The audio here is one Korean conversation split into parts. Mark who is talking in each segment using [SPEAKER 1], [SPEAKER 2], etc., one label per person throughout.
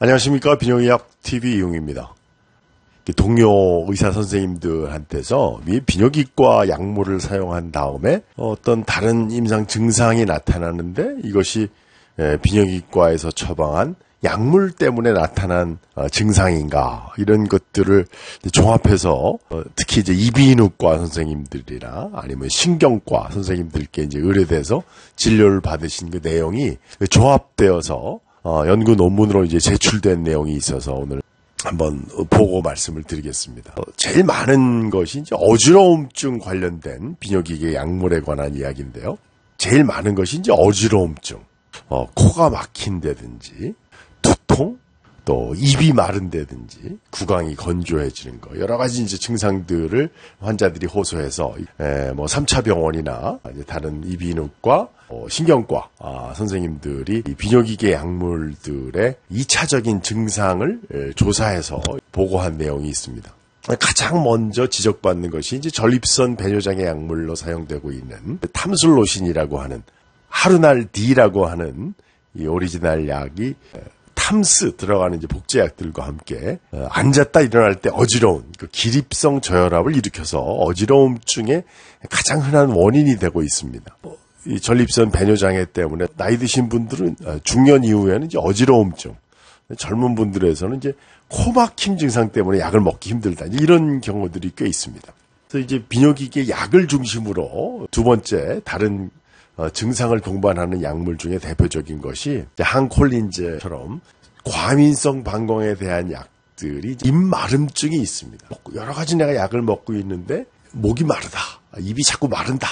[SPEAKER 1] 안녕하십니까. 비뇨기약 TV 이용입니다. 동료 의사 선생님들한테서 비뇨기과 약물을 사용한 다음에 어떤 다른 임상 증상이 나타나는데 이것이 비뇨기과에서 처방한 약물 때문에 나타난 증상인가, 이런 것들을 종합해서 특히 이제 이비인후과 선생님들이나 아니면 신경과 선생님들께 이제 의뢰돼서 진료를 받으신 그 내용이 조합되어서 연구 논문으로 이제 제출된 내용이 있어서 오늘 한번 보고 말씀을 드리겠습니다. 제일 많은 것이 이제 어지러움증 관련된 비뇨기계 약물에 관한 이야기인데요. 제일 많은 것이 이제 어지러움증, 코가 막힌다든지, 두통, 또 입이 마른다든지, 구강이 건조해지는 거, 여러 가지 이제 증상들을 환자들이 호소해서 3차 병원이나 이제 다른 이비인후과, 신경과 선생님들이 비뇨기계 약물들의 2차적인 증상을 조사해서 보고한 내용이 있습니다. 가장 먼저 지적받는 것이 이제 전립선 배뇨장애 약물로 사용되고 있는 탐슬로신이라고 하는, 하루날 D라고 하는 이 오리지널 약이 탐스 들어가는 이제 복제약들과 함께 앉았다 일어날 때 어지러운 그 기립성 저혈압을 일으켜서 어지러움증의 가장 흔한 원인이 되고 있습니다. 이 전립선 배뇨장애 때문에 나이 드신 분들은 중년 이후에는 이제 어지러움증, 젊은 분들에서는 이제 코막힘 증상 때문에 약을 먹기 힘들다, 이런 경우들이 꽤 있습니다. 그래서 이제 비뇨기계 약을 중심으로 두 번째 다른 증상을 동반하는 약물 중에 대표적인 것이 항콜린제처럼 과민성 방광에 대한 약들이 입마름증이 있습니다. 여러 가지 내가 약을 먹고 있는데 목이 마르다, 입이 자꾸 마른다,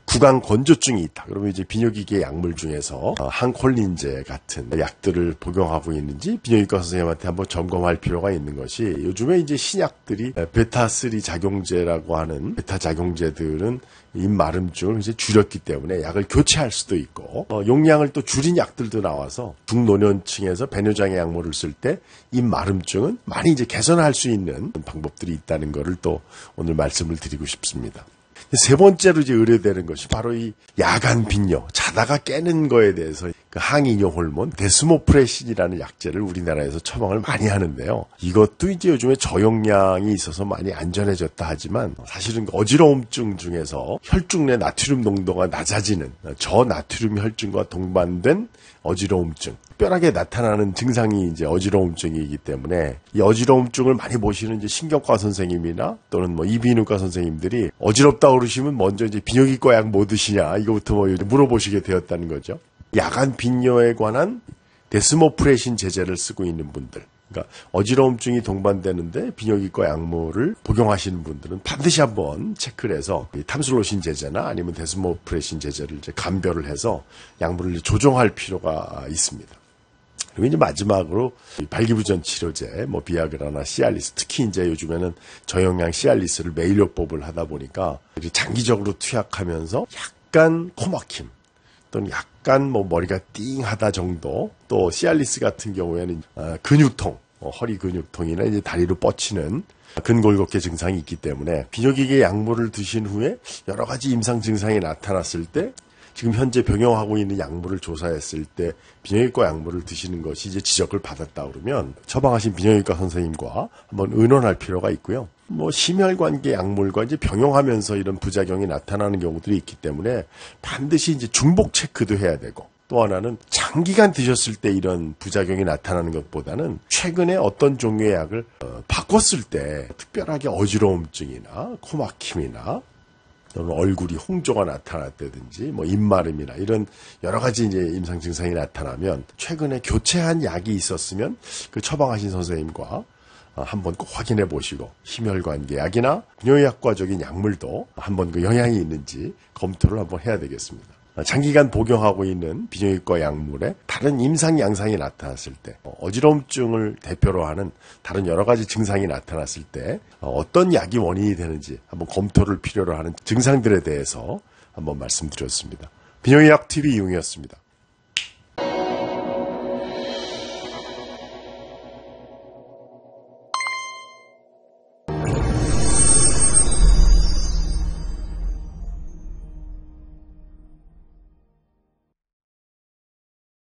[SPEAKER 1] 구강 건조증이 있다. 그러면 이제 비뇨기계 약물 중에서 항콜린제 같은 약들을 복용하고 있는지 비뇨기과 선생님한테 한번 점검할 필요가 있는 것이, 요즘에 이제 신약들이 베타3 작용제라고 하는 베타 작용제들은 입마름증을 이제 줄였기 때문에 약을 교체할 수도 있고, 용량을 또 줄인 약들도 나와서 중노년층에서 배뇨장애 약물을 쓸 때 입마름증은 많이 이제 개선할 수 있는 방법들이 있다는 것을 또 오늘 말씀을 드리고 싶습니다. 세 번째로 이제 의뢰되는 것이 바로 이 야간 빈뇨, 자다가 깨는 거에 대해서 그 항이뇨 호르몬 데스모프레신이라는 약제를 우리나라에서 처방을 많이 하는데요. 이것도 이제 요즘에 저용량이 있어서 많이 안전해졌다 하지만 사실은 어지러움증 중에서 혈중 내 나트륨 농도가 낮아지는 저나트륨 혈증과 동반된 어지러움증, 특별하게 나타나는 증상이 이제 어지러움증이기 때문에 이 어지러움증을 많이 보시는 이제 신경과 선생님이나 또는 이비인후과 선생님들이 어지럽다 그러시면 먼저 이제 비뇨기과 약 뭐 드시냐, 이거부터 물어보시게 되었다는 거죠. 야간 빈뇨에 관한 데스모프레신 제제를 쓰고 있는 분들, 그러니까 어지러움증이 동반되는데 비뇨기과 약물을 복용하시는 분들은 반드시 한번 체크를 해서 이 탐슬로신 제제나 아니면 데스모프레신 제제를 이제 감별을 해서 약물을 조정할 필요가 있습니다. 그리고 이제 마지막으로 발기부전 치료제, 비아그라나 시알리스, 특히 이제 요즘에는 저용량 시알리스를 매일요법을 하다 보니까 장기적으로 투약하면서 약간 코막힘 또는 약간 머리가 띵하다 정도, 또 시알리스 같은 경우에는 근육통, 허리 근육통이나 이제 다리로 뻗치는 근골격계 증상이 있기 때문에 비뇨기계 약물을 드신 후에 여러 가지 임상 증상이 나타났을 때 지금 현재 병용하고 있는 약물을 조사했을 때 비뇨기과 약물을 드시는 것이 이제 지적을 받았다 그러면 처방하신 비뇨기과 선생님과 한번 의논할 필요가 있고요. 심혈관계 약물과 이제 병용하면서 이런 부작용이 나타나는 경우들이 있기 때문에 반드시 이제 중복 체크도 해야 되고, 또 하나는 장기간 드셨을 때 이런 부작용이 나타나는 것보다는 최근에 어떤 종류의 약을 바꿨을 때 특별하게 어지러움증이나 코막힘이나 또는 얼굴이 홍조가 나타났다든지 입마름이나 이런 여러 가지 이제 임상 증상이 나타나면 최근에 교체한 약이 있었으면 그 처방하신 선생님과 한번 꼭 확인해 보시고, 심혈관계 약이나 비뇨기과적인 약물도 한번 그 영향이 있는지 검토를 한번 해야 되겠습니다. 장기간 복용하고 있는 비뇨기과 약물에 다른 임상 양상이 나타났을 때, 어지러움증을 대표로 하는 다른 여러 가지 증상이 나타났을 때 어떤 약이 원인이 되는지 한번 검토를 필요로 하는 증상들에 대해서 한번 말씀드렸습니다. 비뇨기약 TV 이용이었습니다.